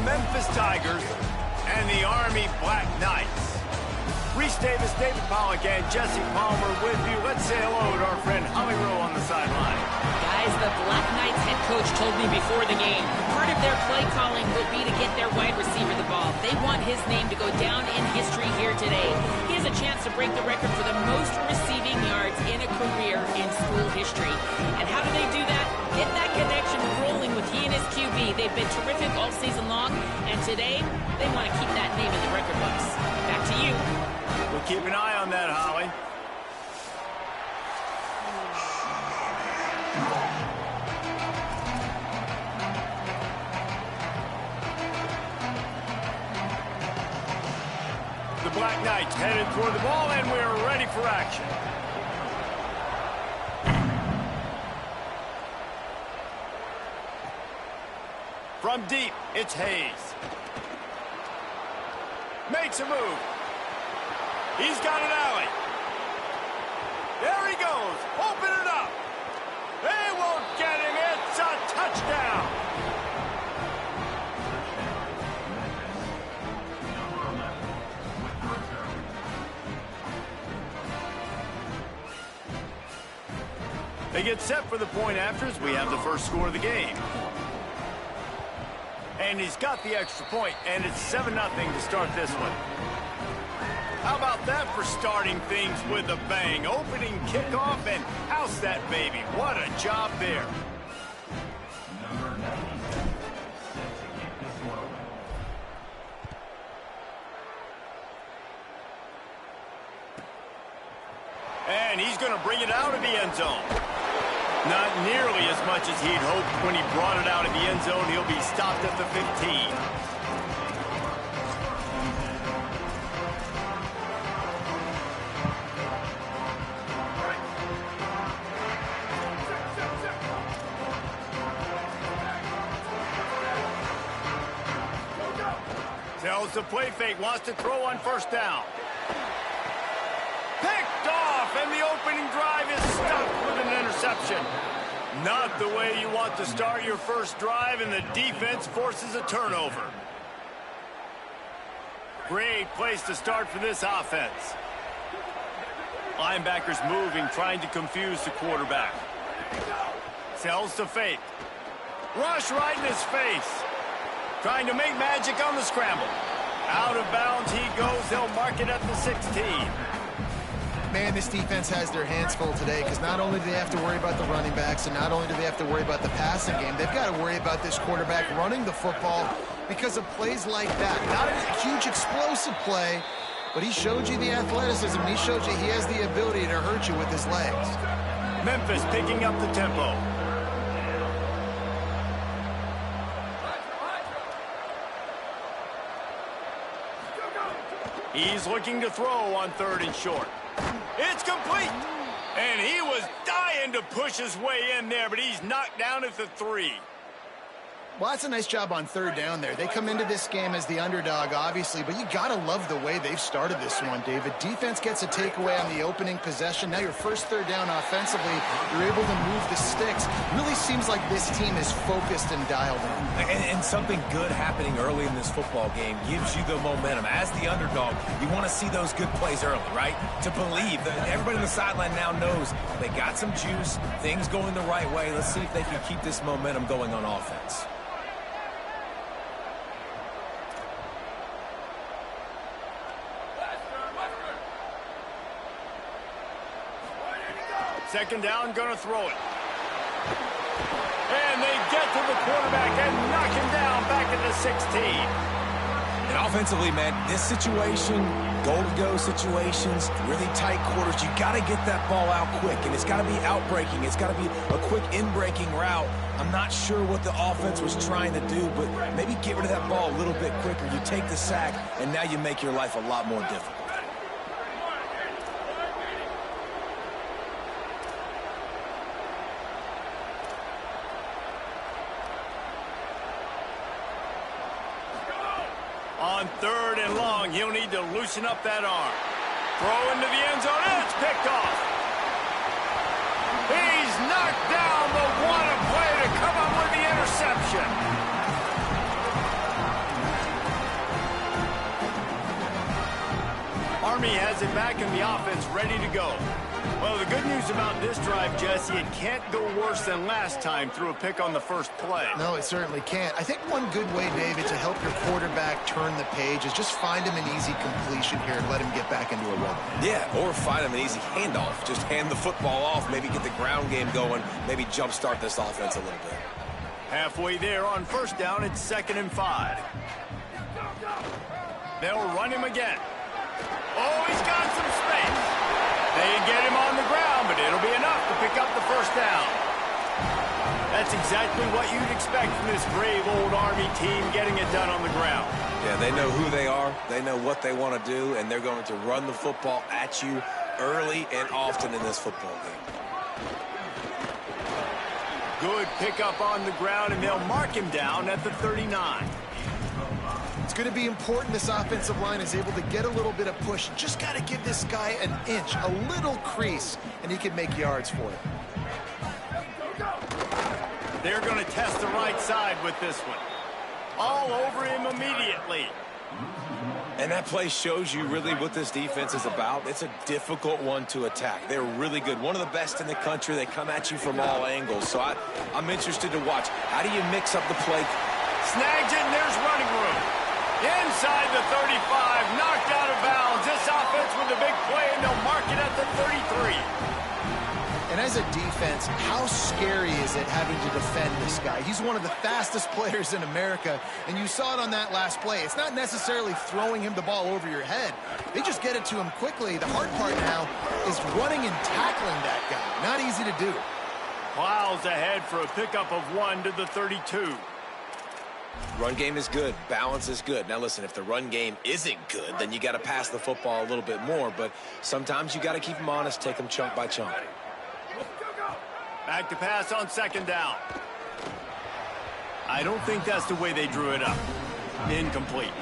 Memphis Tigers and the Army Black Knights. Reese Davis, David Pollack, and Jesse Palmer with you. Let's say hello to our friend Holly Rowe on the sideline. Guys, the Black Knights head coach told me before the game, part of their play calling will be to get their wide receiver the ball. They want his name to go down in history here today. He has a chance to break the record for the most receiving yards in a career in school history. And how do they do that? Get that connection rolling with he and his QB. They've been terrific all season long, and today they want to keep that name in the record books. Back to you. We'll keep an eye on that, Holly. The Black Knights headed toward the ball, and we're ready for action. From deep, it's Hayes. Makes a move. He's got an alley. There he goes. Open it up. They won't get him. It's a touchdown. They get set for the point after as we have the first score of the game. And he's got the extra point, and it's 7-0 to start this one. How about that for starting things with a bang? Opening kickoff and house that baby. What a job there. And he's going to bring it out of the end zone. Not nearly as much as he'd hoped when he brought it out of the end zone. He'll be stopped at the 15. Tells the play fake, wants to throw on first down. Picked off, and the opening drive is stopped with an interception. Not the way you want to start your first drive, and the defense forces a turnover. Great place to start for this offense. Linebackers moving, trying to confuse the quarterback. Sells to fake. Rush right in his face. Trying to make magic on the scramble. Out of bounds he goes. They'll mark it at the 16. Man, this defense has their hands full today because not only do they have to worry about the running backs and not only do they have to worry about the passing game, they've got to worry about this quarterback running the football because of plays like that. Not a huge explosive play, but he showed you the athleticism. He showed you he has the ability to hurt you with his legs. Memphis picking up the tempo. He's looking to throw on 3rd and short. It's complete. And he was dying to push his way in there, but he's knocked down at the 3. Well, that's a nice job on 3rd down there. They come into this game as the underdog, obviously, but you got to love the way they've started this one, David. Defense gets a takeaway on the opening possession. Now your first 3rd down offensively, you're able to move the sticks. Really seems like this team is focused and dialed in. And something good happening early in this football game gives you the momentum. As the underdog, you want to see those good plays early, right? To believe that everybody on the sideline now knows they got some juice, things going the right way. Let's see if they can keep this momentum going on offense. Second down, gonna throw it. And they get to the quarterback and knock him down back at the 16. And offensively, man, this situation, goal-to-go situations, really tight quarters, you got to get that ball out quick, and it's got to be out-breaking. It's got to be a quick in-breaking route. I'm not sure what the offense was trying to do, but maybe get rid of that ball a little bit quicker. You take the sack, and now you make your life a lot more difficult. On 3rd and long, he'll need to loosen up that arm. Throw into the end zone, and it's picked off. He's knocked down, but what a play to come up with the interception. Army has it back in the offense, ready to go. Well, the good news about this drive, Jesse, it can't go worse than last time through a pick on the first play. No, it certainly can't. I think one good way, David, to help your quarterback turn the page is just find him an easy completion here and let him get back into a rhythm. Yeah, or find him an easy handoff. Just hand the football off, maybe get the ground game going, maybe jumpstart this offense a little bit. Halfway there on first down, it's 2nd and 5. They'll run him again. Oh, he's got some space. They get him on the ground, but it'll be enough to pick up the first down. That's exactly what you'd expect from this brave old Army team getting it done on the ground. Yeah, they know who they are, they know what they want to do, and they're going to run the football at you early and often in this football game. Good pickup on the ground, and they'll mark him down at the 39. It's going to be important this offensive line is able to get a little bit of push. Just got to give this guy an inch, a little crease, and he can make yards for it. They're going to test the right side with this one. All over him immediately. And that play shows you really what this defense is about. It's a difficult one to attack. They're really good. One of the best in the country. They come at you from all angles. So I'm interested to watch. How do you mix up the play? Snags it, and there's running room. Inside the 35, knocked out of bounds. This offense with a big play, and they'll mark it at the 33. And as a defense, how scary is it having to defend this guy? He's one of the fastest players in America, and you saw it on that last play. It's not necessarily throwing him the ball over your head. They just get it to him quickly. The hard part now is running and tackling that guy. Not easy to do. Plows ahead for a pickup of 1 to the 32. Run game is good. Balance is good. Now, listen, if the run game isn't good, then you got to pass the football a little bit more. But sometimes you got to keep them honest, take them chunk by chunk. Back to pass on 2nd down. I don't think that's the way they drew it up. Incomplete.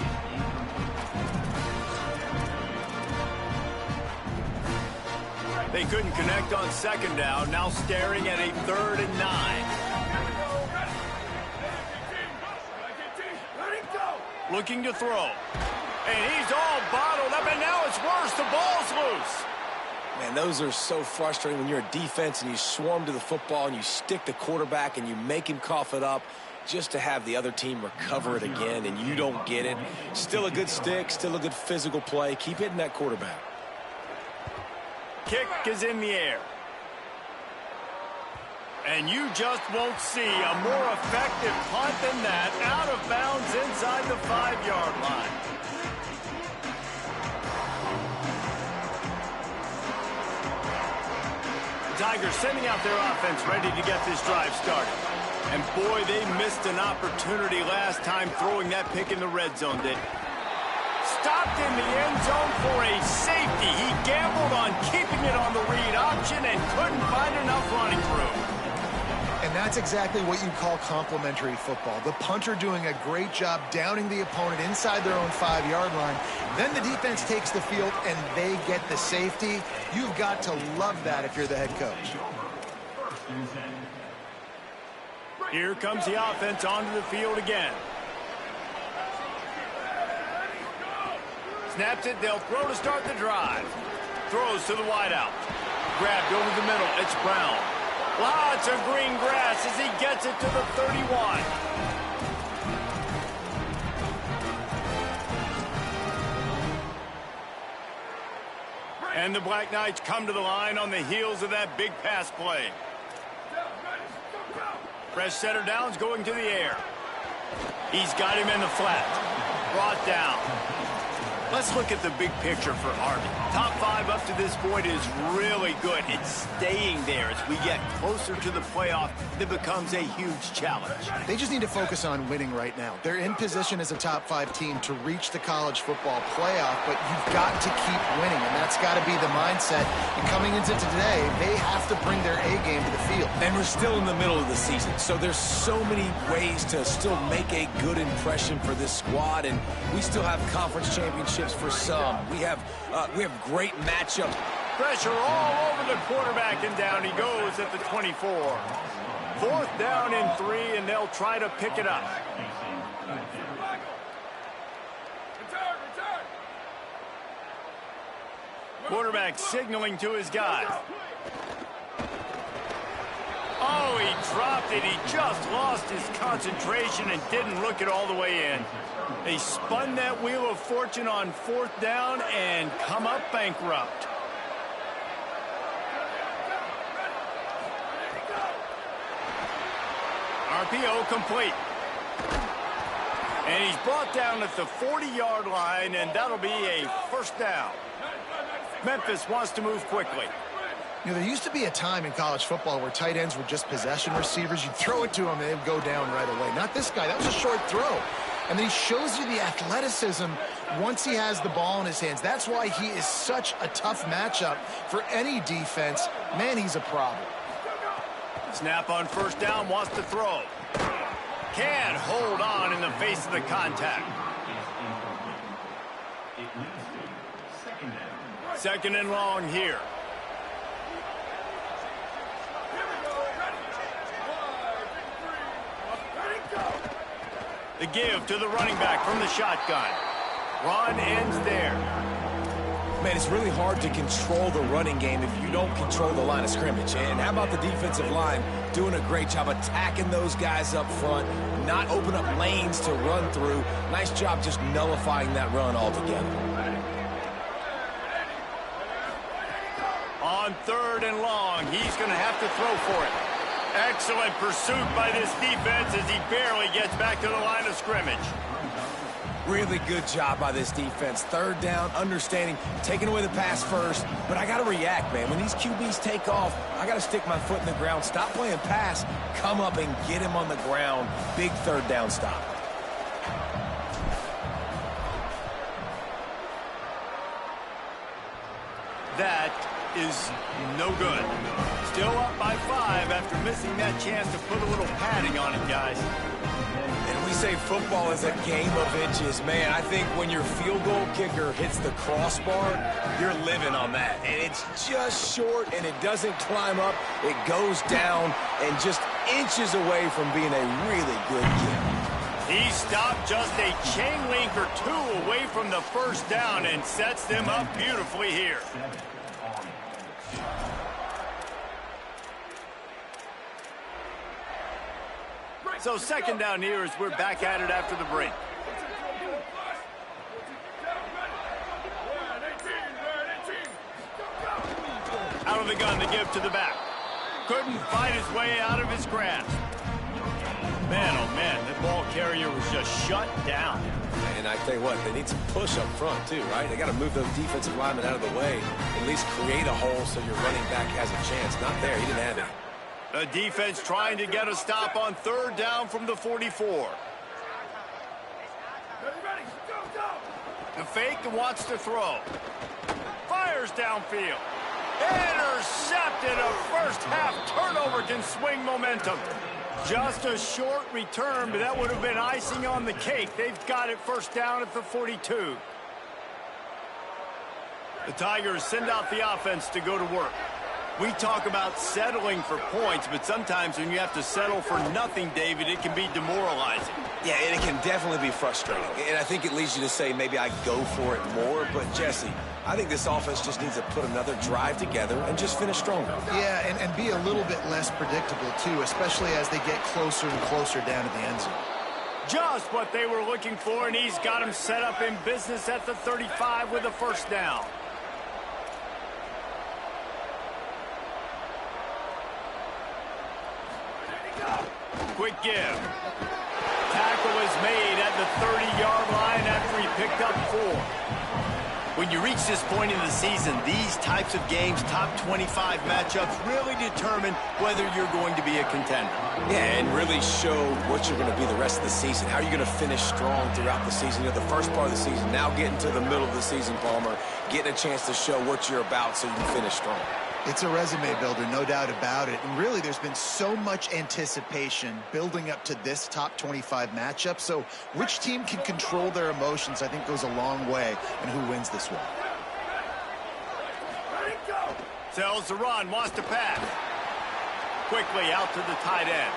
They couldn't connect on 2nd down. Now staring at a 3rd and 9. Looking to throw. And he's all bottled up, and now it's worse. The ball's loose. Man, those are so frustrating when you're a defense and you swarm to the football and you stick the quarterback and you make him cough it up just to have the other team recover it again and you don't get it. Still a good stick, still a good physical play. Keep hitting that quarterback. Kick is in the air. And you just won't see a more effective punt than that, out of bounds inside the 5-yard line. The Tigers sending out their offense ready to get this drive started. And boy, they missed an opportunity last time throwing that pick in the red zone, didn't they? Stopped in the end zone for a safety. He gambled on keeping it on the read option and couldn't find enough running room. And that's exactly what you call complementary football. The punter doing a great job downing the opponent inside their own 5-yard line. Then the defense takes the field and they get the safety. You've got to love that if you're the head coach. Here comes the offense onto the field again. Snaps it, they'll throw to start the drive. Throws to the wideout. Grabbed over the middle, it's Brown. Lots of green grass as he gets it to the 31. And the Black Knights come to the line on the heels of that big pass play. Fresh setter downs going to the air. He's got him in the flat. Brought down. Let's look at the big picture for Army. Top 5 up to this point is really good. It's staying there as we get closer to the playoff. It becomes a huge challenge. They just need to focus on winning right now. They're in position as a top 5 team to reach the college football playoff, but you've got to keep winning, and that's got to be the mindset. And coming into today, they have to bring their A game to the field. And we're still in the middle of the season, so there's so many ways to still make a good impression for this squad, and we still have conference championships for some. We have great matchups. Pressure all over the quarterback, and down he goes at the 24. 4th down and 3, and they'll try to pick it up. Quarterback signaling to his guys. Oh, he dropped it. He just lost his concentration and didn't look it all the way in. They spun that wheel of fortune on 4th down and come up bankrupt. RPO complete. And he's brought down at the 40-yard line, and that'll be a 1st down. Memphis wants to move quickly. You know, there used to be a time in college football where tight ends were just possession receivers. You'd throw it to them, and they'd go down right away. Not this guy. That was a short throw. And then he shows you the athleticism once he has the ball in his hands. That's why he is such a tough matchup for any defense. Man, he's a problem. Snap on 1st down, wants to throw. Can't hold on in the face of the contact. 2nd and long here. The give to the running back from the shotgun. Run ends there. Man, it's really hard to control the running game if you don't control the line of scrimmage. And how about the defensive line doing a great job attacking those guys up front, not open up lanes to run through. Nice job just nullifying that run altogether. On 3rd and long, he's going to have to throw for it. Excellent pursuit by this defense as he barely gets back to the line of scrimmage. Really good job by this defense. 3rd down, understanding, taking away the pass first. But I got to react, man. When these QBs take off, I got to stick my foot in the ground. Stop playing pass. Come up and get him on the ground. Big 3rd down stop. That is no good. Still up by 5 after missing that chance to put a little padding on it, guys. And we say football is a game of inches. Man, I think when your field goal kicker hits the crossbar, you're living on that. And it's just short, and it doesn't climb up. It goes down and just inches away from being a really good kick. He stopped just a chain link or 2 away from the 1st down and sets them up beautifully here. So 2nd down here as we're back at it after the break. Out of the gun to give to the back. Couldn't fight his way out of his grasp. Man, oh man, the ball carrier was just shut down. And I tell you what, they need some push up front too, right? They got to move those defensive linemen out of the way, at least create a hole so your running back has a chance. Not there, he didn't have it. The defense trying to get a stop on 3rd down from the 44. The fake wants to throw. Fires downfield. Intercepted. A 1st half turnover can swing momentum. Just a short return, but that would have been icing on the cake. They've got it 1st down at the 42. The Tigers send out the offense to go to work. We talk about settling for points, but sometimes when you have to settle for nothing, David, it can be demoralizing. Yeah, and it can definitely be frustrating. And I think it leads you to say maybe I go for it more. But, Jesse, I think this offense just needs to put another drive together and just finish stronger. Yeah, and be a little bit less predictable, too, especially as they get closer and closer down to the end zone. Just what they were looking for, and he's got him set up in business at the 35 with a 1st down. Quick give. Tackle is made at the 30-yard line after he picked up 4. When you reach this point in the season, these types of games, top 25 matchups, really determine whether you're going to be a contender. Yeah, and really show what you're going to be the rest of the season. How are you going to finish strong throughout the season? You know, the first part of the season, now getting to the middle of the season, Palmer, getting a chance to show what you're about so you can finish strong. It's a resume builder, no doubt about it. And really, there's been so much anticipation building up to this top 25 matchup. So which team can control their emotions, I think, goes a long way in who wins this one. Sells the run, wants to pass. Quickly out to the tight end.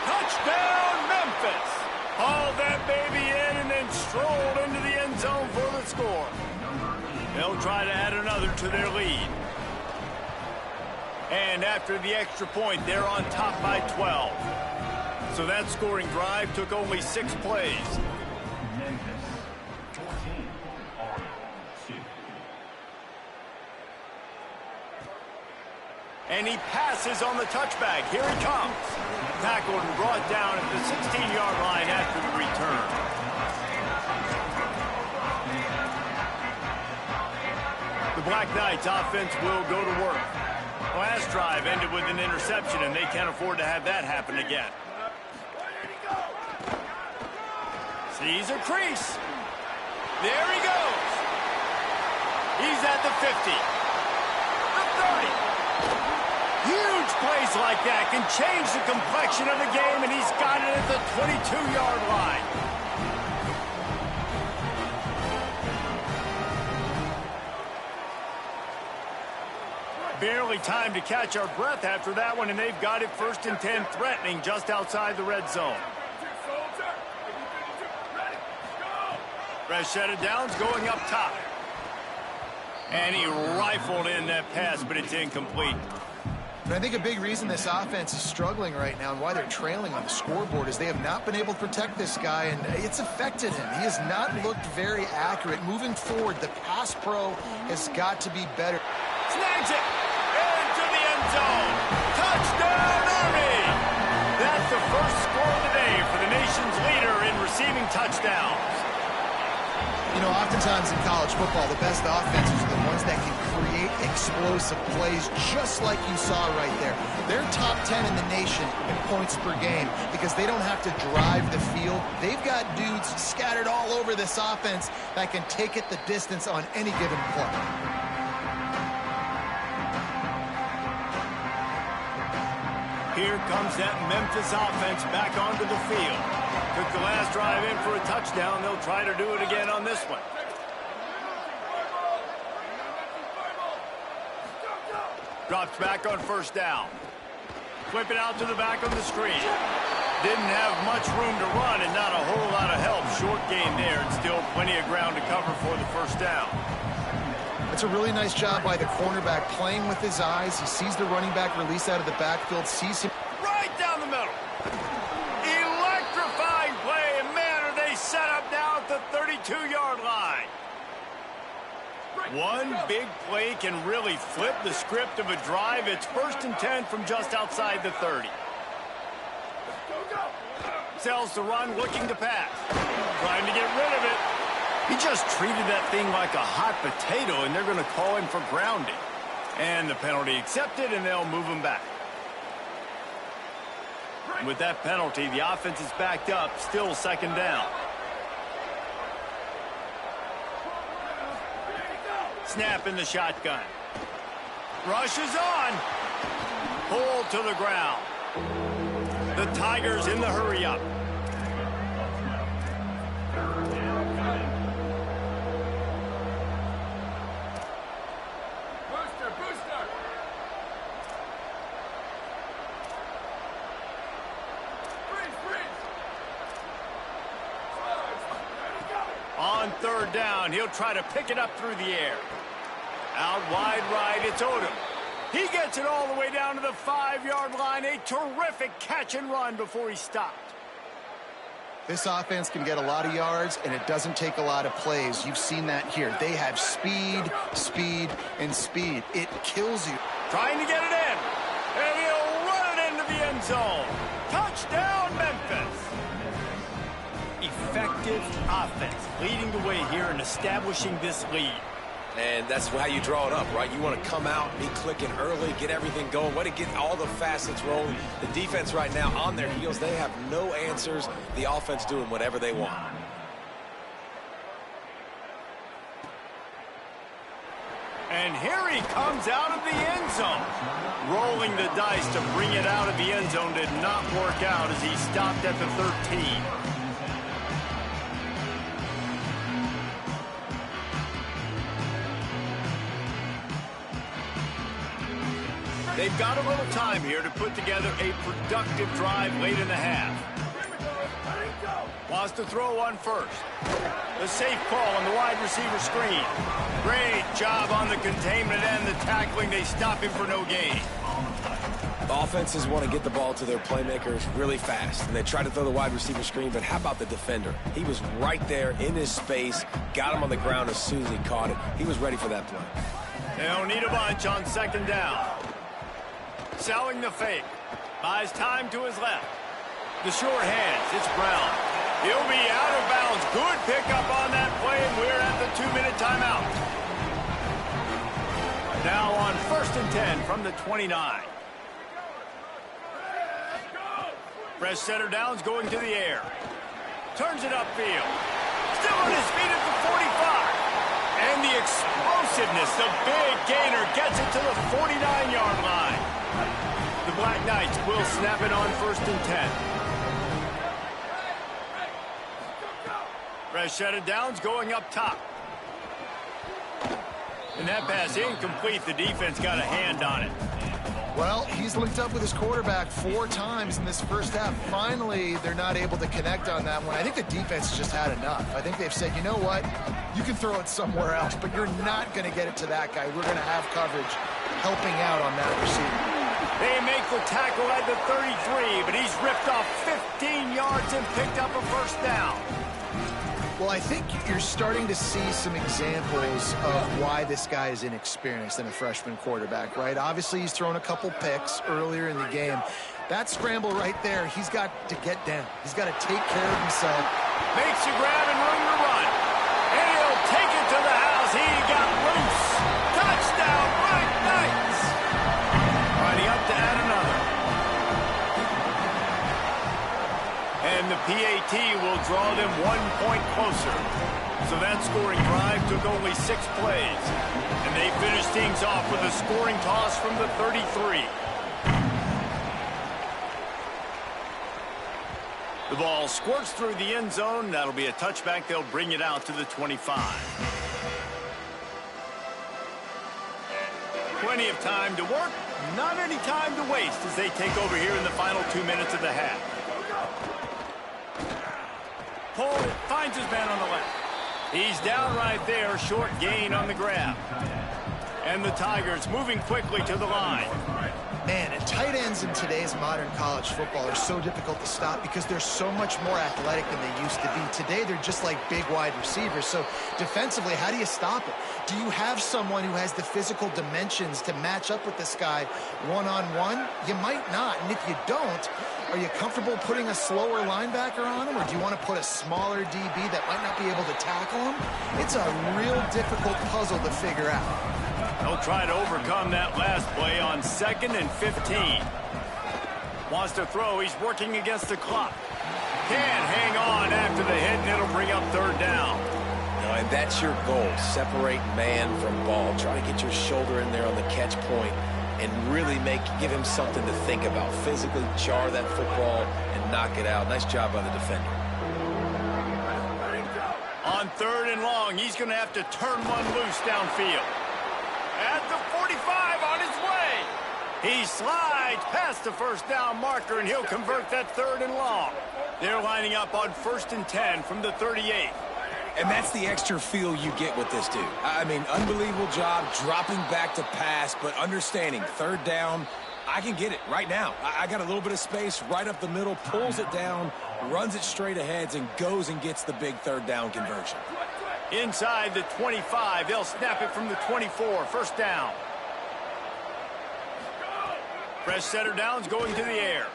Touchdown, Memphis! Hauled that baby in and then strolled into the end zone for the score. They'll they'll try to add another to their lead. And after the extra point, they're on top by 12. So that scoring drive took only 6 plays. And he passes on the touchback. Here he comes. Tackled and brought down at the 16-yard line after the return. The Black Knights offense will go to work. Last drive ended with an interception, and they can't afford to have that happen again. Sees a crease. There he goes. He's at the 50. The 30. Huge plays like that can change the complexion of the game, and he's got it at the 22-yard line. Barely time to catch our breath after that one, and they've got it 1st and 10, threatening just outside the red zone. Rashad Downs going up top. And he rifled in that pass, but it's incomplete. And I think a big reason this offense is struggling right now and why they're trailing on the scoreboard is they have not been able to protect this guy, and it's affected him. He has not looked very accurate. Moving forward, the pass pro has got to be better. Snags it into the end zone. Touchdown, Army! That's the first score of the day for the nation's leader in receiving touchdowns. You know, oftentimes in college football, the best offenses are the ones that can create explosive plays, just like you saw right there. They're top 10 in the nation in points per game because they don't have to drive the field. They've got dudes scattered all over this offense that can take it the distance on any given play. Here comes that Memphis offense back onto the field. Took the last drive in for a touchdown. They'll try to do it again on this one. Drops back on 1st down. Flip it out to the back of the screen. Didn't have much room to run and not a whole lot of help. Short gain there and still plenty of ground to cover for the 1st down. It's a really nice job by the cornerback playing with his eyes. He sees the running back release out of the backfield, sees him right down the middle. Electrifying play, and man, are they set up now at the 32-yard line. One big play can really flip the script of a drive. It's 1st and 10 from just outside the 30. Sells the run, looking to pass. Trying to get rid of it. He just treated that thing like a hot potato, and they're going to call him for grounding. And the penalty accepted, and they'll move him back. With that penalty, the offense is backed up, still 2nd down. Snap in the shotgun. Rush is on. Pulled to the ground. The Tigers in the hurry-up. On 3rd down, he'll try to pick it up through the air. Out wide right, it's Odom. He gets it all the way down to the 5-yard line. A terrific catch and run before he stopped. This offense can get a lot of yards, and it doesn't take a lot of plays. You've seen that here. They have speed, speed, and speed. It kills you. Trying to get it in. And he'll run it into the end zone. Touchdown, Memphis. Effective offense leading the way here and establishing this lead. And that's how you draw it up, right? You want to come out, be clicking early, get everything going, want to get all the facets rolling. The defense right now on their heels, they have no answers. The offense doing whatever they want. And here he comes out of the end zone. Rolling the dice to bring it out of the end zone did not work out as he stopped at the 13. They've got a little time here to put together a productive drive late in the half. Wants to throw on 1st. The safe call on the wide receiver screen. Great job on the containment and the tackling. They stop him for no gain. Offenses want to get the ball to their playmakers really fast, and they try to throw the wide receiver screen, but how about the defender? He was right there in his space, got him on the ground as soon as he caught it. He was ready for that play. They don't need a bunch on second down. Selling the fake. Buys time to his left. The short hands. It's Brown. He'll be out of bounds. Good pickup on that play, and we're at the 2-minute timeout. Now on 1st and 10 from the 29. Fresh center downs going to the air. Turns it upfield. Still on his feet at the 45. And the explosiveness, the big gainer, gets it to the 49-yard line. The Black Knights will snap it on 1st and 10. Fresh set of downs going up top. And that pass incomplete. The defense got a hand on it. Well, he's linked up with his quarterback 4 times in this first half. Finally, they're not able to connect on that one. I think the defense just had enough. I think they've said, you know what? You can throw it somewhere else, but you're not going to get it to that guy. We're going to have coverage helping out on that receiver. They make the tackle at the 33, but he's ripped off 15 yards and picked up a first down. Well, I think you're starting to see some examples of why this guy is inexperienced in a freshman quarterback, right? Obviously, he's thrown a couple picks earlier in the game. That scramble right there, he's got to get down. He's got to take care of himself. Makes a grab and room to run. And he'll take it to the house. He got loose. Touchdown, Black Knights. Lining up to add another. And the PAT will draw them 1 point closer. So that scoring drive took only 6 plays. And they finished things off with a scoring toss from the 33. The ball squirts through the end zone. That'll be a touchback. They'll bring it out to the 25. Plenty of time to work. Not any time to waste as they take over here in the final 2 minutes of the half. Paul finds his man on the left. He's down right there, short gain on the grab. And the Tigers moving quickly to the line. Man, and tight ends in today's modern college football are so difficult to stop because they're so much more athletic than they used to be. Today, they're just like big wide receivers. So defensively, how do you stop it? Do you have someone who has the physical dimensions to match up with this guy one-on-one? You might not. And if you don't, are you comfortable putting a slower linebacker on him? Or do you want to put a smaller DB that might not be able to tackle him? It's a real difficult puzzle to figure out. They'll try to overcome that last play on 2nd and 15. Wants to throw. He's working against the clock. Can't hang on after the hit, and it'll bring up 3rd down. And that's your goal. Separate man from ball. Try to get your shoulder in there on the catch point and really give him something to think about. Physically jar that football and knock it out. Nice job by the defender. On 3rd and long, he's going to have to turn one loose downfield. At the 45 on his way. He slides past the first down marker, and he'll convert that 3rd and long. They're lining up on 1st and 10 from the 38. And that's the extra feel you get with this dude. I mean, unbelievable job dropping back to pass, but understanding 3rd down, I can get it right now. I got a little bit of space right up the middle, pulls it down, runs it straight ahead, and goes and gets the big 3rd down conversion. Inside the 25, they'll snap it from the 24, 1st down. Fresh center downs going to the air.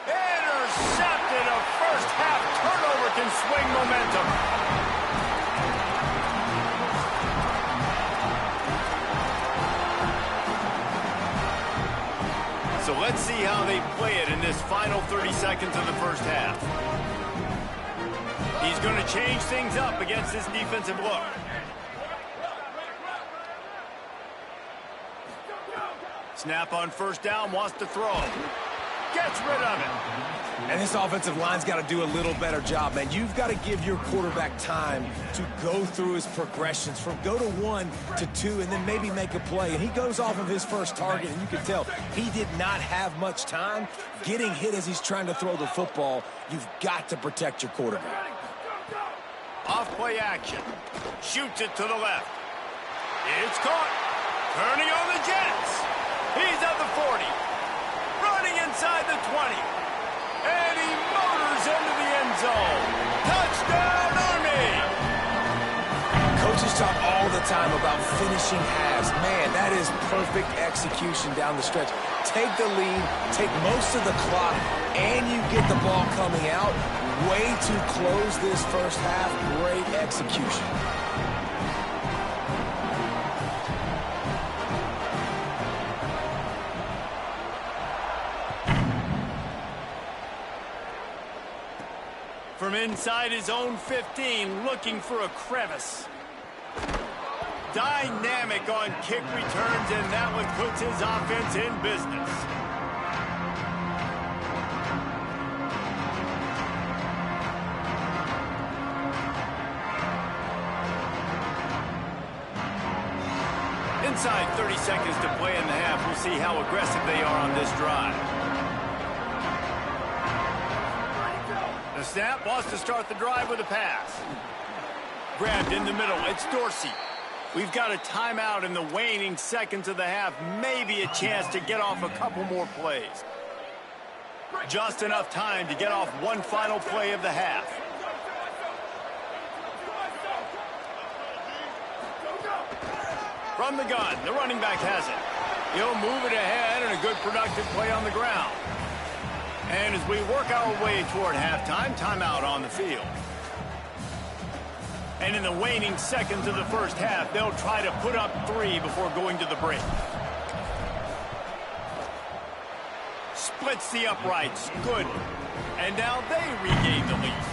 Intercepted. A first half turnover can swing momentum. So let's see how they play it in this final 30 seconds of the first half. He's going to change things up against this defensive look. Snap on 1st down, wants to throw. Gets rid of it. And this offensive line's got to do a little better job, man. You've got to give your quarterback time to go through his progressions from go to 1 to 2 and then maybe make a play. And he goes off of his first target, and you can tell he did not have much time getting hit as he's trying to throw the football. You've got to protect your quarterback. Off play action. Shoots it to the left. It's caught. Turning on the Jets. He's at the 40. Running inside the 20. And he motors into the end zone. Touchdown, Army! Coaches talk all the time about finishing halves. Man, that is perfect execution down the stretch. Take the lead, take most of the clock, and you get the ball coming out. Way to close this first half. Great execution. From inside his own 15, looking for a crevice. Dynamic on kick returns, and that one puts his offense in business. Inside 30 seconds to play in the half. We'll see how aggressive they are on this drive. The snap wants to start the drive with a pass. Grabbed in the middle. It's Dorsey. We've got a timeout in the waning seconds of the half. Maybe a chance to get off a couple more plays. Just enough time to get off one final play of the half. From the gun, the running back has it. He'll move it ahead, and a good productive play on the ground. And as we work our way toward halftime, timeout on the field. And in the waning seconds of the first half, they'll try to put up 3 before going to the break. Splits the uprights. Good. And now they regain the lead.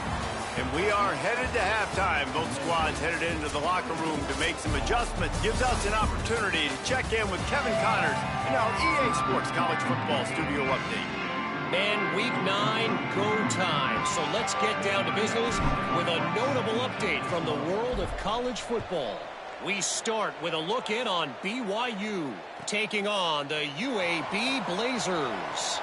And we are headed to halftime. Both squads headed into the locker room to make some adjustments. Gives us an opportunity to check in with Kevin Connors in our EA Sports College Football Studio Update. And week 9, go time. So let's get down to business with a notable update from the world of college football. We start with a look in on BYU, taking on the UAB Blazers.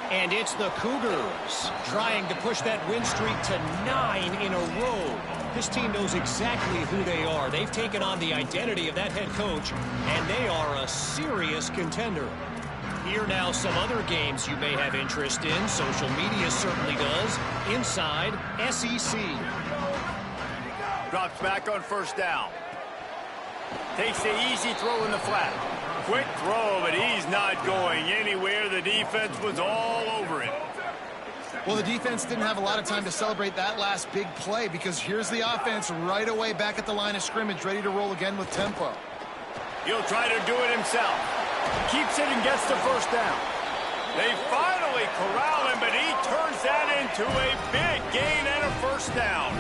And it's the Cougars trying to push that win streak to 9 in a row. This team knows exactly who they are. They've taken on the identity of that head coach, and they are a serious contender. Here now some other games you may have interest in. Social media certainly does. Inside SEC. Drops back on first down. Takes the easy throw in the flat. Quick throw, but he's not going anywhere. The defense was all over him. Well, the defense didn't have a lot of time to celebrate that last big play because here's the offense right away back at the line of scrimmage, ready to roll again with tempo. He'll try to do it himself. Keeps it and gets the first down. They finally corral him, but he turns that into a big gain and a first down.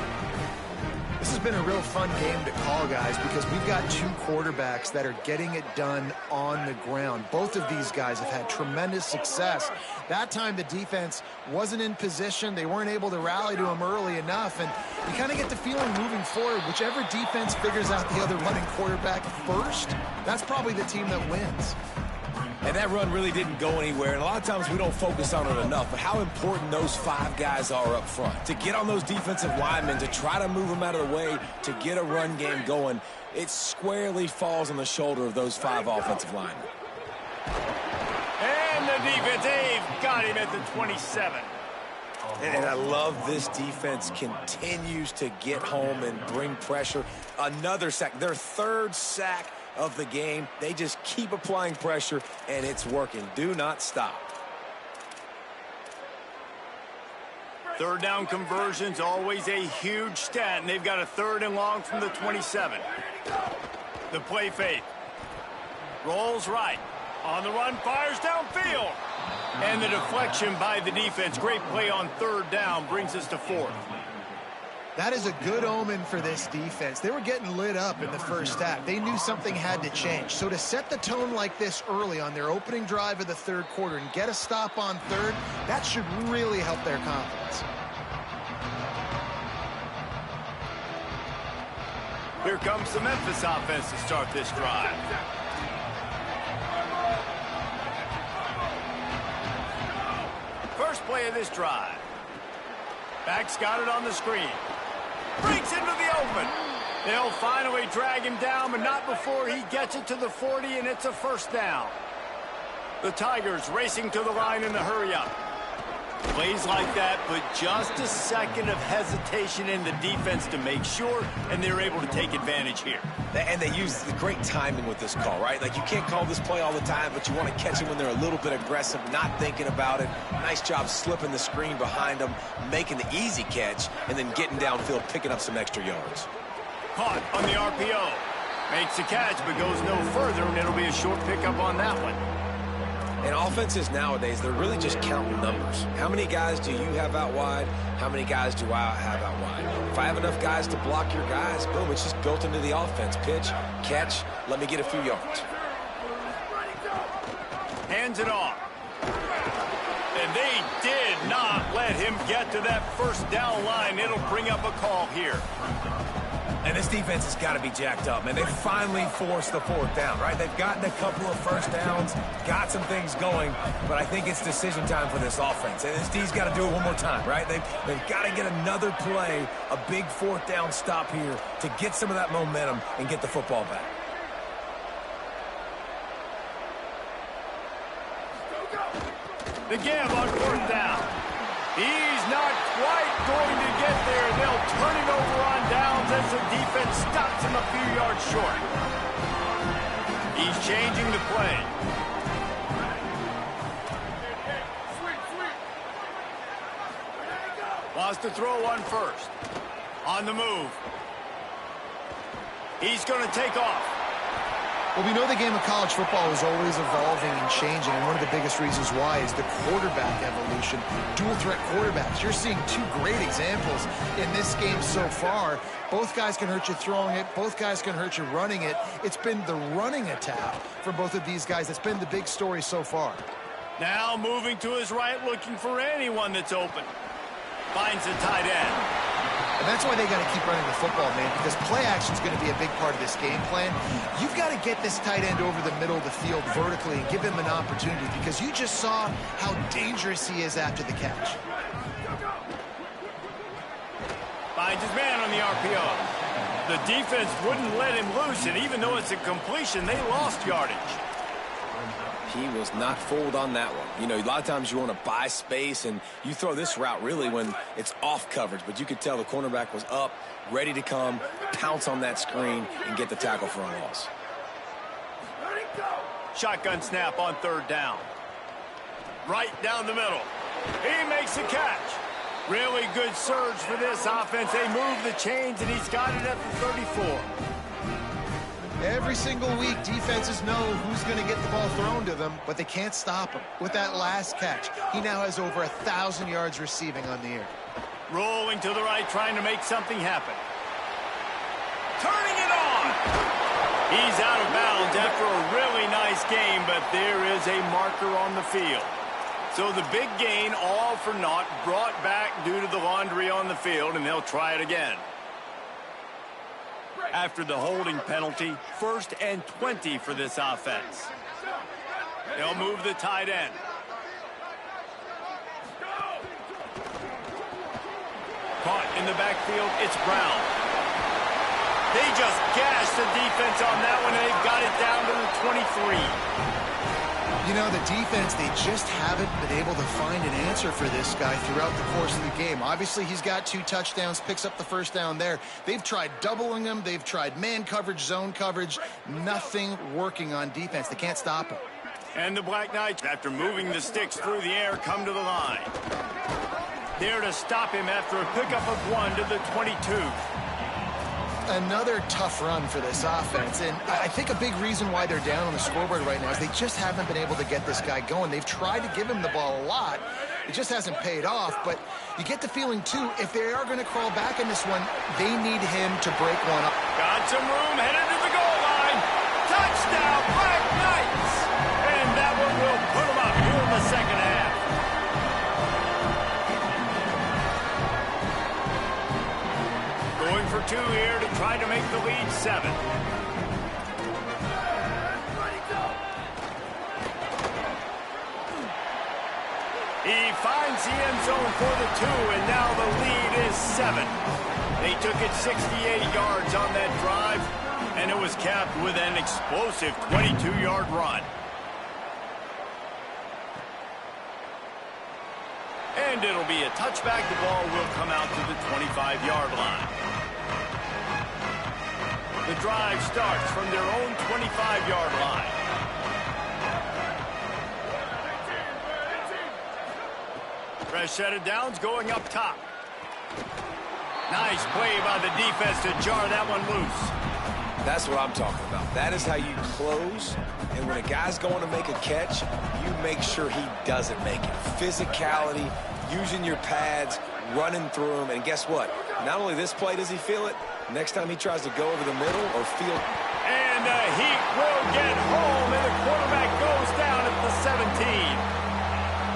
This has been a real fun game to call, guys, because we've got 2 quarterbacks that are getting it done on the ground. Both of these guys have had tremendous success. That time the defense wasn't in position. They weren't able to rally to him early enough, and you kind of get the feeling moving forward, whichever defense figures out the other running quarterback first, that's probably the team that wins. And that run really didn't go anywhere. And a lot of times we don't focus on it enough. But how important those 5 guys are up front. To get on those defensive linemen, to try to move them out of the way, to get a run game going, it squarely falls on the shoulder of those 5 offensive linemen. And the defense, they've got him at the 27. And I love this defense continues to get home and bring pressure. Another sack, their 3rd sack of the game. They just keep applying pressure, and it's working. Do not stop. Third down conversions, always a huge stat, and they've got a 3rd and long from the 27. The play fake. Rolls right. On the run, fires downfield. And the deflection by the defense. Great play on 3rd down, brings us to 4th. That is a good omen for this defense. They were getting lit up in the first half. They knew something had to change. So to set the tone like this early on their opening drive of the 3rd quarter and get a stop on 3rd, that should really help their confidence. Here comes the Memphis offense to start this drive. First play of this drive. Back's got it on the screen. Breaks into the open. They'll finally drag him down, but not before he gets it to the 40, and it's a first down. The Tigers racing to the line in the hurry-up. Plays like that, but just a second of hesitation in the defense to make sure, and they're able to take advantage here. And they use the great timing with this call, right? Like, you can't call this play all the time, but you want to catch them when they're a little bit aggressive, not thinking about it. Nice job slipping the screen behind them, making the easy catch, and then getting downfield, picking up some extra yards. Caught on the RPO. Makes the catch, but goes no further, and it'll be a short pickup on that one. And offenses nowadays, they're really just counting numbers. How many guys do you have out wide? How many guys do I have out wide? If I have enough guys to block your guys, boom, it's just built into the offense. Pitch, catch, let me get a few yards. Hands it off. And they did not let him get to that first down line. It'll bring up a call here. And this defense has got to be jacked up, man. They finally forced the fourth down, right? They've gotten a couple of first downs, got some things going, but I think it's decision time for this offense. And this D's got to do it one more time, right? They've got to get another play, a big fourth down stop here to get some of that momentum and get the football back. The give on fourth down. He's not quite going to get there. They'll turn it over on downs as the defense stops him a few yards short. He's changing the play. Wants to throw on first. On the move. He's going to take off. Well, we know the game of college football is always evolving and changing, and one of the biggest reasons why is the quarterback evolution. Dual-threat quarterbacks. You're seeing two great examples in this game so far. Both guys can hurt you throwing it. Both guys can hurt you running it. It's been the running attack for both of these guys that's been the big story so far. Now moving to his right, looking for anyone that's open. Finds the tight end. And that's why they got to keep running the football, man, because play action is going to be a big part of this game plan. You've got to get this tight end over the middle of the field vertically and give him an opportunity, because you just saw how dangerous he is after the catch. Finds his man on the RPO. The defense wouldn't let him loose, and even though it's a completion, they lost yardage. He was not fooled on that one. You know, a lot of times you want to buy space, and you throw this route really when it's off coverage. But you could tell the cornerback was up, ready to come, pounce on that screen, and get the tackle for a loss. Shotgun snap on third down. Right down the middle. He makes the catch. Really good surge for this offense. They move the chains, and he's got it at the 34. Every single week, defenses know who's going to get the ball thrown to them, but they can't stop him. With that last catch, he now has over 1,000 yards receiving on the air. Rolling to the right, trying to make something happen. Turning it on! He's out of bounds after a really nice game, but there is a marker on the field. So the big gain, all for naught, brought back due to the laundry on the field, and they'll try it again. After the holding penalty, 1st and 20 for this offense. They'll move the tight end. Caught in the backfield, it's Brown. They just gashed the defense on that one, and they've got it down to the 23. You know, the defense, they just haven't been able to find an answer for this guy throughout the course of the game. Obviously, he's got 2 touchdowns, picks up the first down there. They've tried doubling him. They've tried man coverage, zone coverage. Nothing working on defense. They can't stop him. And the Black Knights, after moving the sticks through the air, come to the line. There to stop him after a pickup of 1 to the 22. Another tough run for this offense, and I think a big reason why they're down on the scoreboard right now is they just haven't been able to get this guy going. They've tried to give him the ball a lot. It just hasn't paid off, but you get the feeling, too, if they are going to crawl back in this one, they need him to break one up. Got some room, headed to the goal line. Touchdown, Black Knights! And that one will put them up here in the second half. Going for 2 here to try to make the lead 7. He finds the end zone for the 2, and now the lead is 7. They took it 68 yards on that drive, and it was capped with an explosive 22-yard run. And it'll be a touchback. The ball will come out to the 25-yard line. The drive starts from their own 25-yard line. Fresh set of downs going up top. Nice play by the defense to jar that one loose. That's what I'm talking about. That is how you close. And when a guy's going to make a catch, you make sure he doesn't make it. Physicality, using your pads, running through them. And guess what? Not only this play does he feel it, next time he tries to go over the middle or field. And the Heat will get home, and the quarterback goes down at the 17.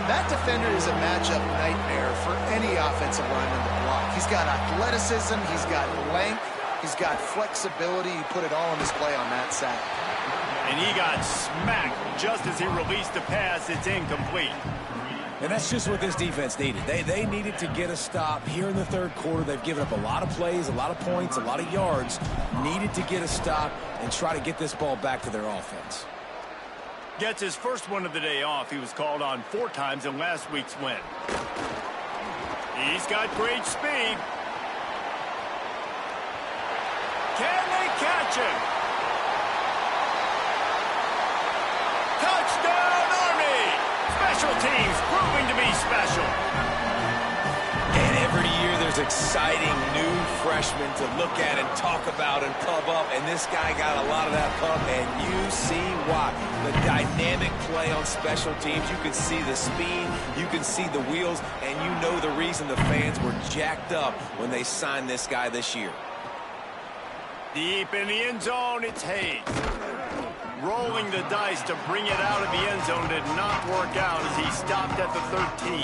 That defender is a matchup nightmare for any offensive lineman to block. He's got athleticism, he's got length, he's got flexibility. He put it all on display on that sack. And he got smacked just as he released the pass. It's incomplete. And that's just what this defense needed. They needed to get a stop here in the third quarter. They've given up a lot of plays, a lot of points, a lot of yards. Needed to get a stop and try to get this ball back to their offense. Gets his first one of the day off. He was called on 4 times in last week's win. He's got great speed. Can they catch him? Touchdown, Army! Special teams proving to be special. And every year there's exciting new freshmen to look at and talk about and pub up. And this guy got a lot of that pub, and you see why. The dynamic play on special teams. You can see the speed. You can see the wheels. And you know the reason the fans were jacked up when they signed this guy this year. Deep in the end zone, it's Hayes. Rolling the dice to bring it out of the end zone did not work out as he stopped at the 13.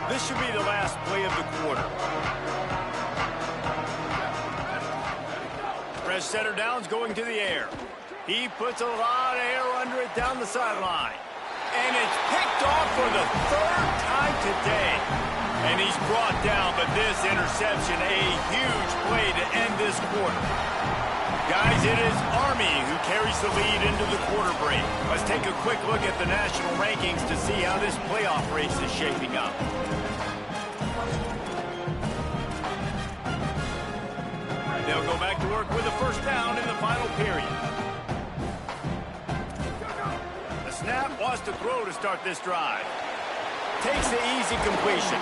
This should be the last play of the quarter. Fresh setter downs going to the air. He puts a lot of air under it down the sideline. And it's picked off for the 3rd time today. And he's brought down, but this interception, a huge play to end this quarter. Guys, it is Army who carries the lead into the quarter break. Let's take a quick look at the national rankings to see how this playoff race is shaping up. They'll go back to work with a first down in the final period. The snap wants to throw to start this drive. Takes the easy completion.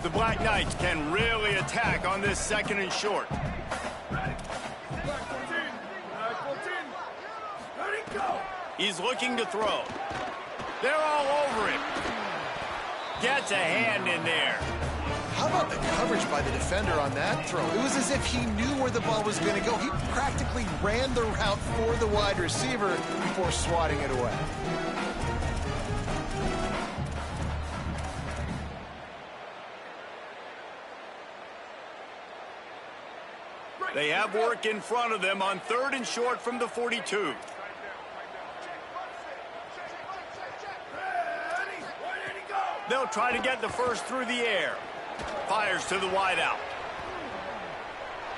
The Black Knights can really attack on this 2nd and short. He's looking to throw. They're all over him. Gets a hand in there. How about the coverage by the defender on that throw? It was as if he knew where the ball was going to go. He practically ran the route for the wide receiver before swatting it away. They have work in front of them on 3rd and short from the 42. They'll try to get the first through the air. Fires to the wideout.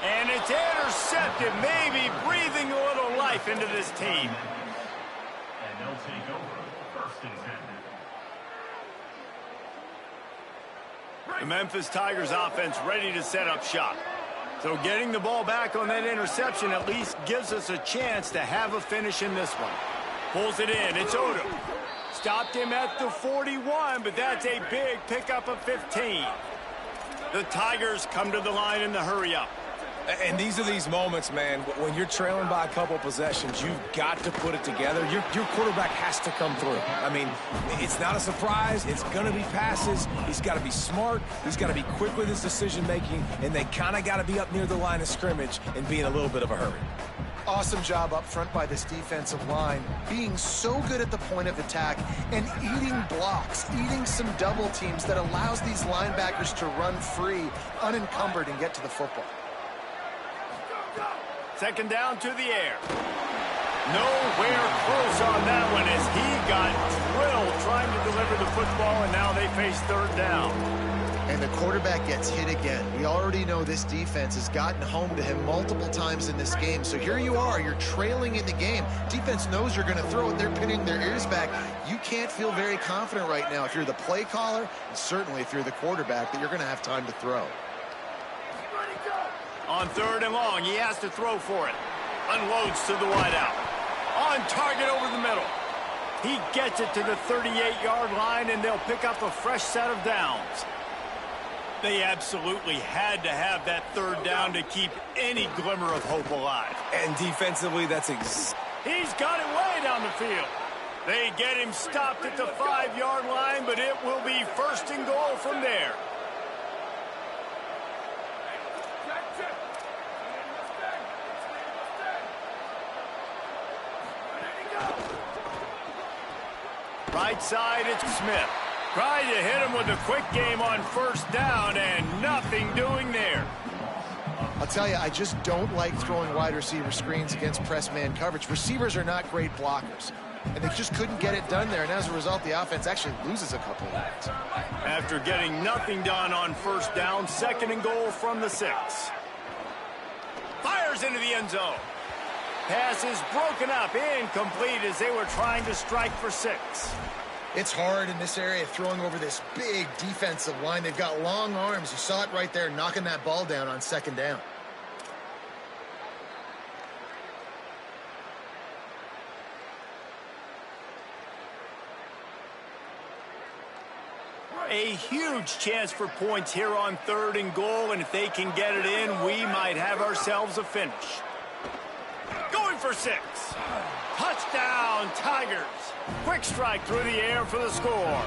And it's intercepted, maybe breathing a little life into this team. And they'll take over 1st and 10. The Memphis Tigers offense ready to set up shop. So getting the ball back on that interception at least gives us a chance to have a finish in this one. Pulls it in. It's Odom. Stopped him at the 41, but that's a big pickup of 15. The Tigers come to the line in the hurry-up. And these are these moments, man, when you're trailing by a couple possessions, you've got to put it together. Your quarterback has to come through. I mean, it's not a surprise. It's going to be passes. He's got to be smart. He's got to be quick with his decision-making, and they kind of got to be up near the line of scrimmage and be in a little bit of a hurry. Awesome job up front by this defensive line, being so good at the point of attack and eating blocks, eating some double teams that allows these linebackers to run free, unencumbered, and get to the football. Second down to the air. Nowhere close on that one as he got drilled trying to deliver the football, and now they face third down. And the quarterback gets hit again. We already know this defense has gotten home to him multiple times in this game. So here you are, you're trailing in the game. Defense knows you're going to throw it. They're pinning their ears back. You can't feel very confident right now if you're the play caller, and certainly if you're the quarterback, that you're going to have time to throw. On third and long, he has to throw for it. Unloads to the wideout. On target over the middle. He gets it to the 38-yard line, and they'll pick up a fresh set of downs. They absolutely had to have that third down to keep any glimmer of hope alive. And defensively, He's got it way down the field. They get him stopped at the 5-yard line, but it will be first and goal from there. Right side, it's Smith. Tried to hit him with a quick game on first down, and nothing doing there. I'll tell you, I just don't like throwing wide receiver screens against press man coverage. Receivers are not great blockers, and they just couldn't get it done there, and as a result, the offense actually loses a couple of yards. After getting nothing done on first down, second and goal from the 6. Fires into the end zone. Pass is broken up, incomplete as they were trying to strike for 6. It's hard in this area throwing over this big defensive line. They've got long arms. You saw it right there, knocking that ball down on second down. A huge chance for points here on third and goal, and if they can get it in, we might have ourselves a finish. Going for 6. Touchdown, Tigers. Quick strike through the air for the score.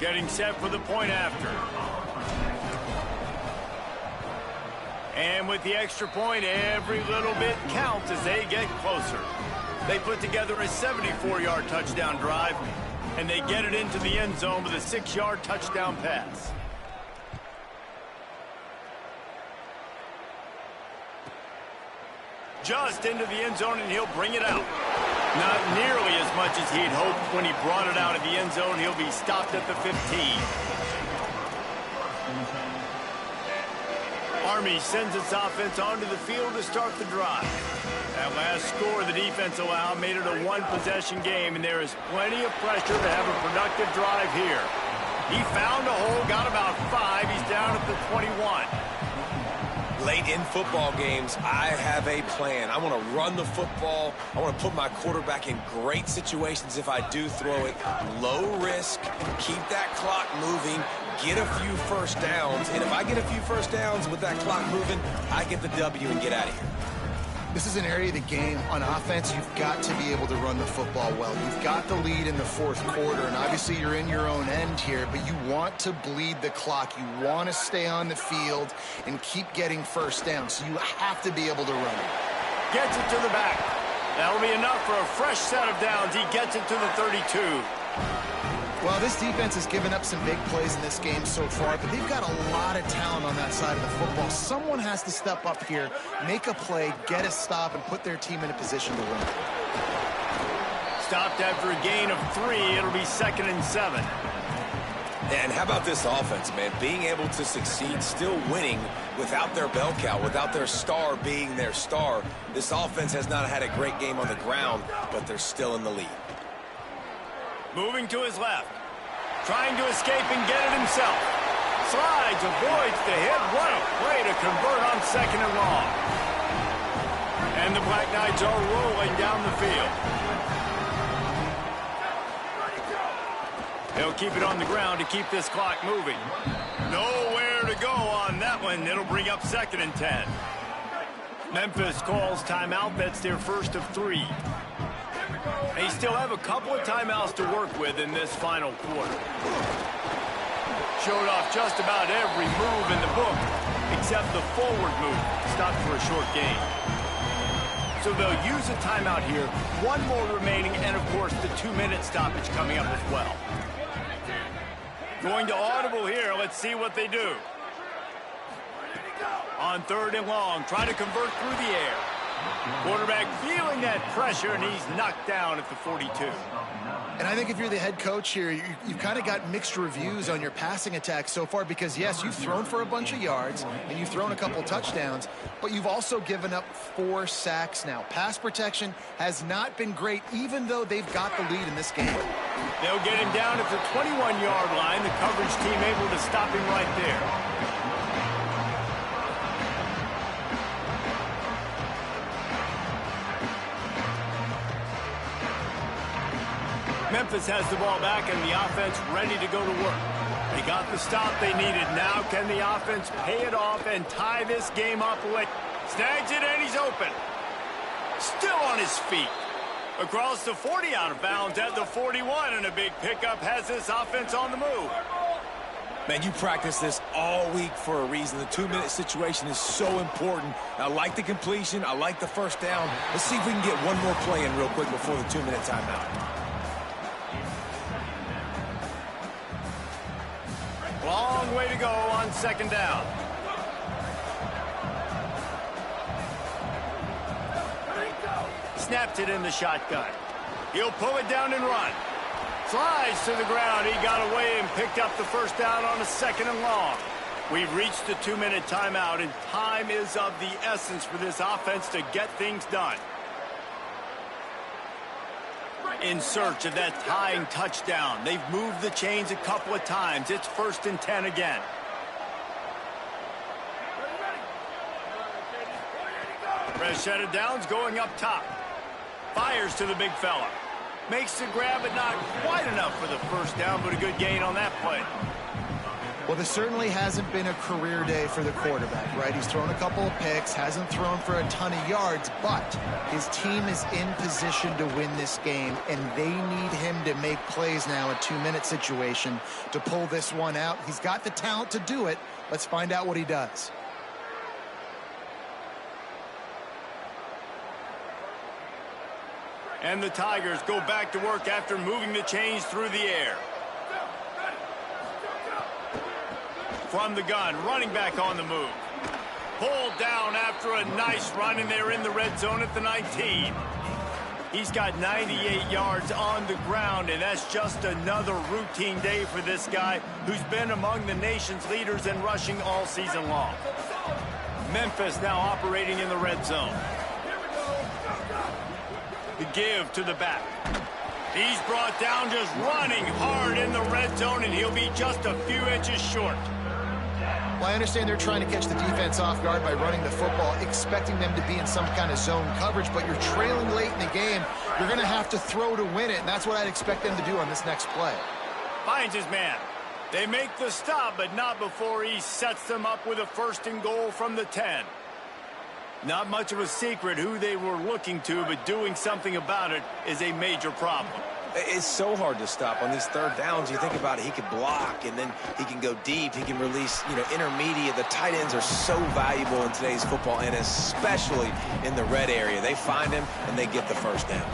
Getting set for the point after. And with the extra point, every little bit counts as they get closer. They put together a 74-yard touchdown drive, and they get it into the end zone with a 6-yard touchdown pass. Just into the end zone, and he'll bring it out. Not nearly as much as he'd hoped when he brought it out of the end zone. He'll be stopped at the 15. Army sends its offense onto the field to start the drive. That last score the defense allowed made it a one-possession game, and there is plenty of pressure to have a productive drive here. He found a hole, got about 5. He's down at the 21. late in football games, I have a plan. I want to run the football. I want to put my quarterback in great situations if I do throw it. Low risk, keep that clock moving, get a few first downs. And if I get a few first downs with that clock moving, I get the W and get out of here. This is an area of the game on offense you've got to be able to run the football well. You've got the lead in the fourth quarter, and obviously you're in your own end here, but you want to bleed the clock. You want to stay on the field and keep getting first down, so you have to be able to run it. Gets it to the back. That'll be enough for a fresh set of downs. He gets it to the 32. Well, this defense has given up some big plays in this game so far, but they've got a lot of talent on that side of the football. Someone has to step up here, make a play, get a stop, and put their team in a position to win. Stopped after a gain of 3. It'll be 2nd and 7. And how about this offense, man? Being able to succeed, still winning without their bell cow, without their star being their star. This offense has not had a great game on the ground, but they're still in the lead. Moving to his left. Trying to escape and get it himself. Slides, avoids the hit. What a play to convert on 2nd and long. And the Black Knights are rolling down the field. They'll keep it on the ground to keep this clock moving. Nowhere to go on that one. It'll bring up 2nd and 10. Memphis calls timeout. That's their first of 3. They still have a couple of timeouts to work with in this final quarter. Showed off just about every move in the book, except the forward move, stopped for a short gain. So they'll use a timeout here. One more remaining, and of course the 2-minute stoppage coming up as well. Going to audible here. Let's see what they do. On 3rd and long, trying to convert through the air. Quarterback feeling that pressure, and he's knocked down at the 42. And I think if you're the head coach here, you've kind of got mixed reviews on your passing attack so far because, yes, you've thrown for a bunch of yards and you've thrown a couple touchdowns, but you've also given up 4 sacks now. Pass protection has not been great, even though they've got the lead in this game. They'll get him down at the 21-yard line. The coverage team able to stop him right there. Memphis has the ball back and the offense ready to go to work. They got the stop they needed. Now can the offense pay it off and tie this game up late? Snags it and he's open. Still on his feet. Across the 40, out of bounds at the 41, and a big pickup has this offense on the move. Man, you practice this all week for a reason. The 2-minute situation is so important. I like the completion. I like the first down. Let's see if we can get one more play in real quick before the 2-minute timeout. Long way to go on 2nd down. Snapped it in the shotgun. He'll pull it down and run. Slides to the ground. He got away and picked up the first down on a 2nd and long. We've reached the 2-minute timeout, and time is of the essence for this offense to get things done. In search of that tying touchdown. They've moved the chains a couple of times. It's 1st and 10 again. Fresh set of downs going up top. Fires to the big fella. Makes the grab, but not quite enough for the first down, but a good gain on that play. Well, this certainly hasn't been a career day for the quarterback, right? He's thrown a couple of picks, hasn't thrown for a ton of yards, but his team is in position to win this game, and they need him to make plays now, a 2-minute situation, to pull this one out. He's got the talent to do it. Let's find out what he does. And the Tigers go back to work after moving the chains through the air. From the gun, running back on the move. Pulled down after a nice run, and they're in the red zone at the 19. He's got 98 yards on the ground, and that's just another routine day for this guy who's been among the nation's leaders in rushing all season long. Memphis now operating in the red zone. The give to the back. He's brought down just running hard in the red zone, and he'll be just a few inches short. Well, I understand they're trying to catch the defense off guard by running the football, expecting them to be in some kind of zone coverage, but you're trailing late in the game. You're going to have to throw to win it, and that's what I'd expect them to do on this next play. Finds his man. They make the stop, but not before he sets them up with a 1st and goal from the 10. Not much of a secret who they were looking to, but doing something about it is a major problem. It's so hard to stop on these 3rd downs. You think about it, he could block, and then he can go deep. He can release, intermediate. The tight ends are so valuable in today's football, and especially in the red area. They find him, and they get the first down.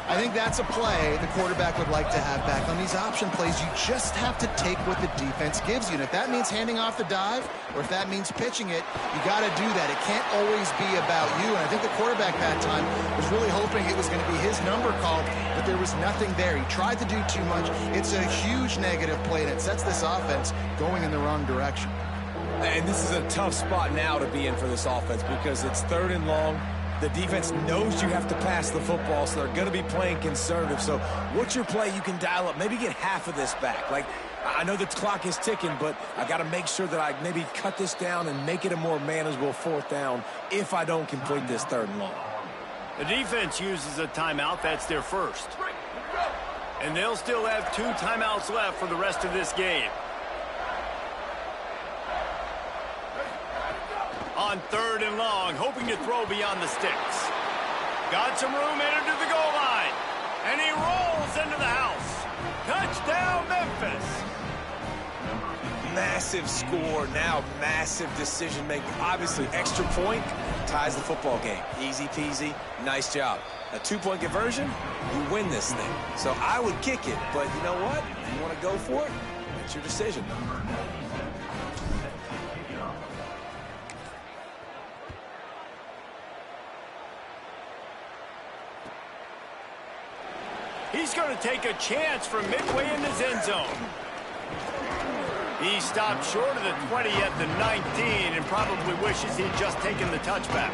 I think that's a play the quarterback would like to have back. On these option plays, you just have to take what the defense gives you. And if that means handing off the dive, or if that means pitching it, you got to do that. It can't always be about you. And I think the quarterback that time was really hoping it was going to be his number called, but there was nothing there. He tried to do too much. It's a huge negative play, and it sets this offense going in the wrong direction. And this is a tough spot now to be in for this offense because it's 3rd and long. The defense knows you have to pass the football, so they're going to be playing conservative. So what's your play you can dial up? Maybe get half of this back. Like, I know the clock is ticking, but I got to make sure that I maybe cut this down and make it a more manageable 4th down if I don't complete this 3rd and long. The defense uses a timeout. That's their first. And they'll still have 2 timeouts left for the rest of this game. On On 3rd and long, hoping to throw beyond the sticks. Got some room headed to the goal line. And he rolls into the house. Touchdown, Memphis. Massive score, now massive decision making. Obviously, extra point ties the football game. Easy peasy, nice job. A 2-point conversion, you win this thing. So I would kick it, but you know what? If you want to go for it, it's your decision. He's going to take a chance from midway in his end zone. He stopped short of the 20 at the 19 and probably wishes he'd just taken the touchback.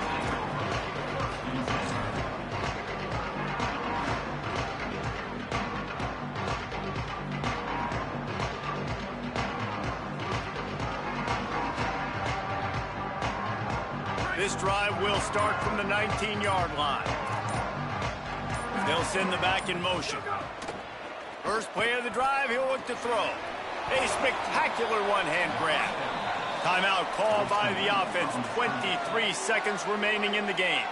This drive will start from the 19-yard line. They'll send the back in motion. First play of the drive, he'll look to throw. A spectacular one-hand grab. Timeout called by the offense. 23 seconds remaining in the game.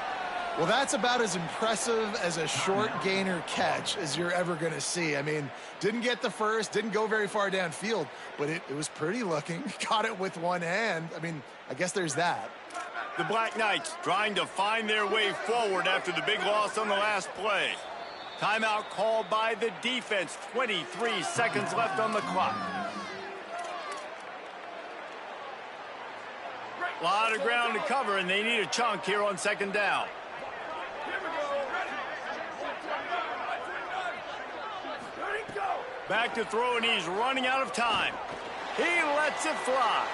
Well, that's about as impressive as a short gainer catch as you're ever going to see. I mean, didn't get the first, didn't go very far downfield, but it was pretty looking. Got it with one hand. I mean, I guess there's that. The Black Knights trying to find their way forward after the big loss on the last play. Timeout called by the defense. 23 seconds left on the clock. A lot of ground to cover, and they need a chunk here on 2nd down. Back to throw, and he's running out of time. He lets it fly.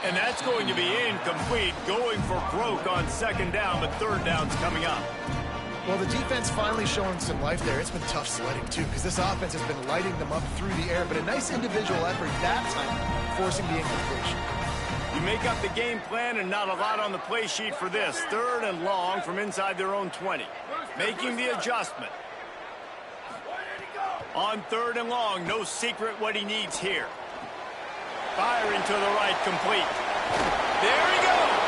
And that's going to be incomplete, going for broke on 2nd down, but 3rd down's coming up. Well, the defense finally showing some life there. It's been tough sledding, too, because this offense has been lighting them up through the air, but a nice individual effort that time, forcing the incompletion. You make up the game plan and not a lot on the play sheet for this. 3rd and long from inside their own 20. Making the adjustment. On 3rd and long, no secret what he needs here. Firing to the right, complete. There he goes.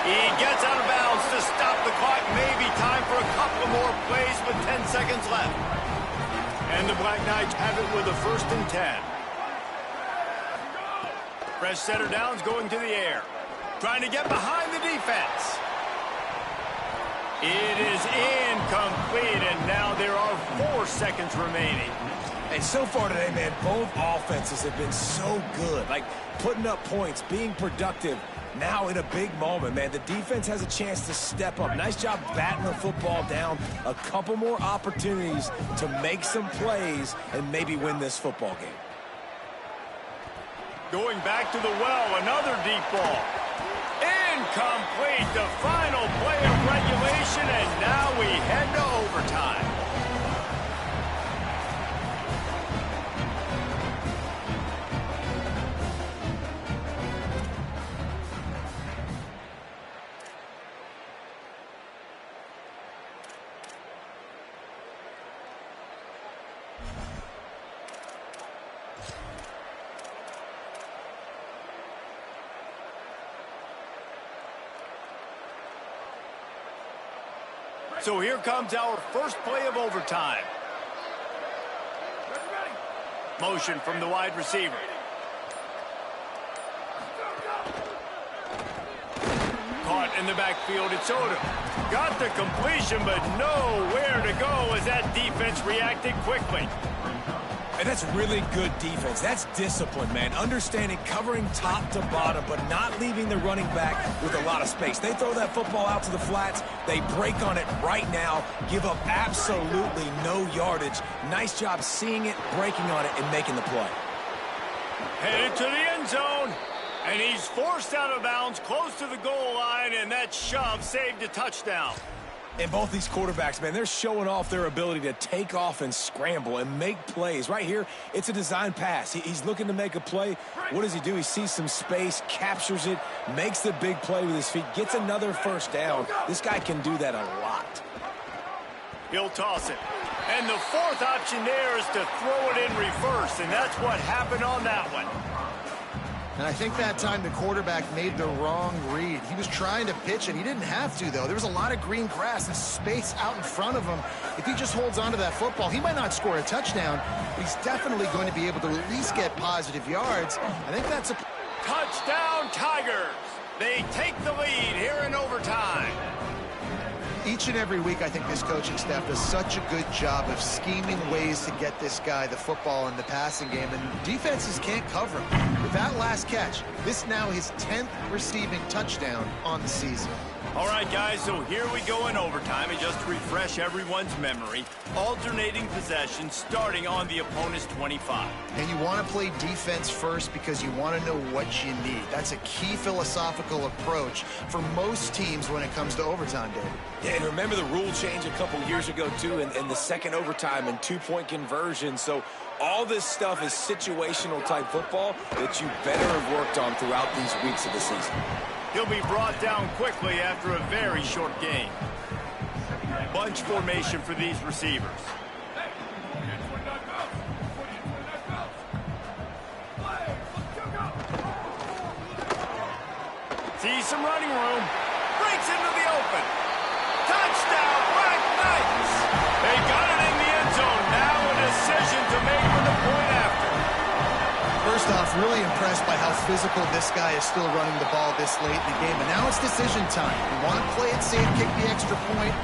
He gets out of bounds to stop the clock. Maybe time for a couple more plays with 10 seconds left. And the Black Knights have it with a 1st and 10. Fresh center downs going to the air. Trying to get behind the defense. It is incomplete, and now there are 4 seconds remaining. And so far today, man, both offenses have been so good. Like, putting up points, being productive. Now in a big moment, man, the defense has a chance to step up. Nice job batting the football down. A couple more opportunities to make some plays and maybe win this football game. Going back to the well, another deep ball. Incomplete, the final play of regulation, and now we head to overtime. So here comes our first play of overtime. Motion from the wide receiver. Caught in the backfield, it's Odom. Got the completion, but nowhere to go as that defense reacted quickly. And that's really good defense. That's discipline, man. Understanding, covering top to bottom, but not leaving the running back with a lot of space. They throw that football out to the flats. They break on it right now, give up absolutely no yardage. Nice job seeing it, breaking on it, and making the play. Headed to the end zone. And he's forced out of bounds, close to the goal line, and that shove saved a touchdown. And both these quarterbacks, man, they're showing off their ability to take off and scramble and make plays. Right here, it's a design pass. He's looking to make a play. What does he do? He sees some space, captures it, makes the big play with his feet, gets another 1st down. This guy can do that a lot. He'll toss it. And the 4th option there is to throw it in reverse, and that's what happened on that one. And I think that time the quarterback made the wrong read. He was trying to pitch it. He didn't have to, though. There was a lot of green grass and space out in front of him. If he just holds on to that football, he might not score a touchdown, but he's definitely going to be able to at least get positive yards. I think that's a... Touchdown, Tigers! They take the lead here in overtime. Each and every week, I think this coaching staff does such a good job of scheming ways to get this guy the football in the passing game, and defenses can't cover him. With that last catch, this now his 10th receiving touchdown on the season. All right, guys, so here we go in overtime, and just to refresh everyone's memory, alternating possession starting on the opponent's 25. And you want to play defense first because you want to know what you need. That's a key philosophical approach for most teams when it comes to overtime, David. Yeah, and remember the rule change a couple years ago, too, in the second overtime and two-point conversion. So all this stuff is situational type football that you better have worked on throughout these weeks of the season. He'll be brought down quickly after a very short gain. Bunch formation for these receivers. Sees some running room. Breaks into the open. Touchdown, Black Knights! They got it in the end zone. Now a decision to make with the point after. First off, really impressed by how physical this guy is still running the ball this late in the game. But now it's decision time. You want to play it safe, kick the extra point,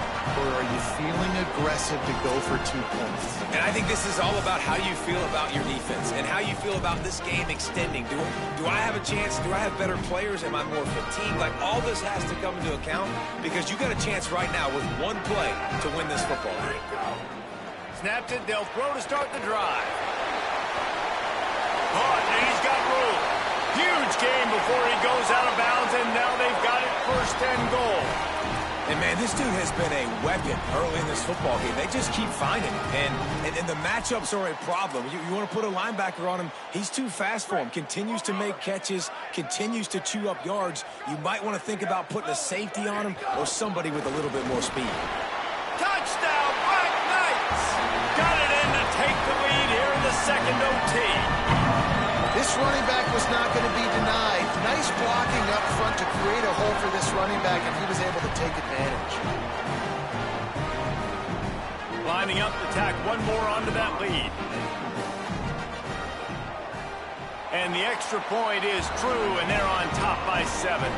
or are you feeling aggressive to go for 2 points? And I think this is all about how you feel about your defense and how you feel about this game extending. Do I have a chance? Do I have better players? Am I more fatigued? Like, all this has to come into account because you got a chance right now with one play to win this football game. Snapped it. They'll throw to start the drive. And he's got room. Huge gain before he goes out of bounds, and now they've got it 1st and goal. And, man, this dude has been a weapon early in this football game. They just keep finding him. And the matchups are a problem. You want to put a linebacker on him, he's too fast for him. Continues to make catches, continues to chew up yards. You might want to think about putting a safety on him or somebody with a little bit more speed. Touchdown, Black Knights! Got it in to take the lead here in the second OT. This running back was not going to be denied. Nice blocking up front to create a hole for this running back, and he was able to take advantage. Lining up to tack one more onto that lead. And the extra point is true, and they're on top by 7.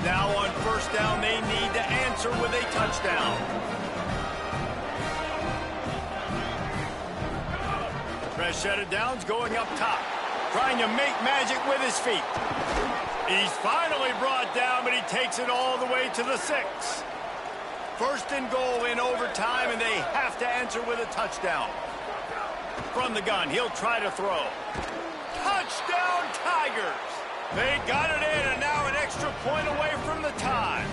Now on 1st down, they need to answer with a touchdown. Tresh Downs going up top, trying to make magic with his feet. He's finally brought down, but he takes it all the way to the 6. 1st and goal in overtime, and they have to answer with a touchdown. From the gun, he'll try to throw. Touchdown, Tigers! They got it in, and now an extra point away from the tie.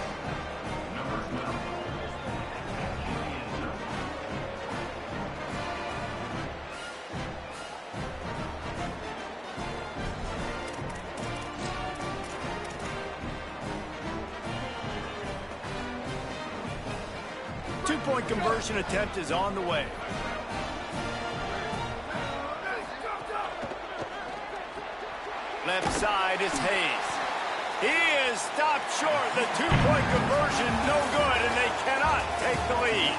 Two-point conversion attempt is on the way. Left side is Hayes. He is stopped short. The two-point conversion no good, and they cannot take the lead.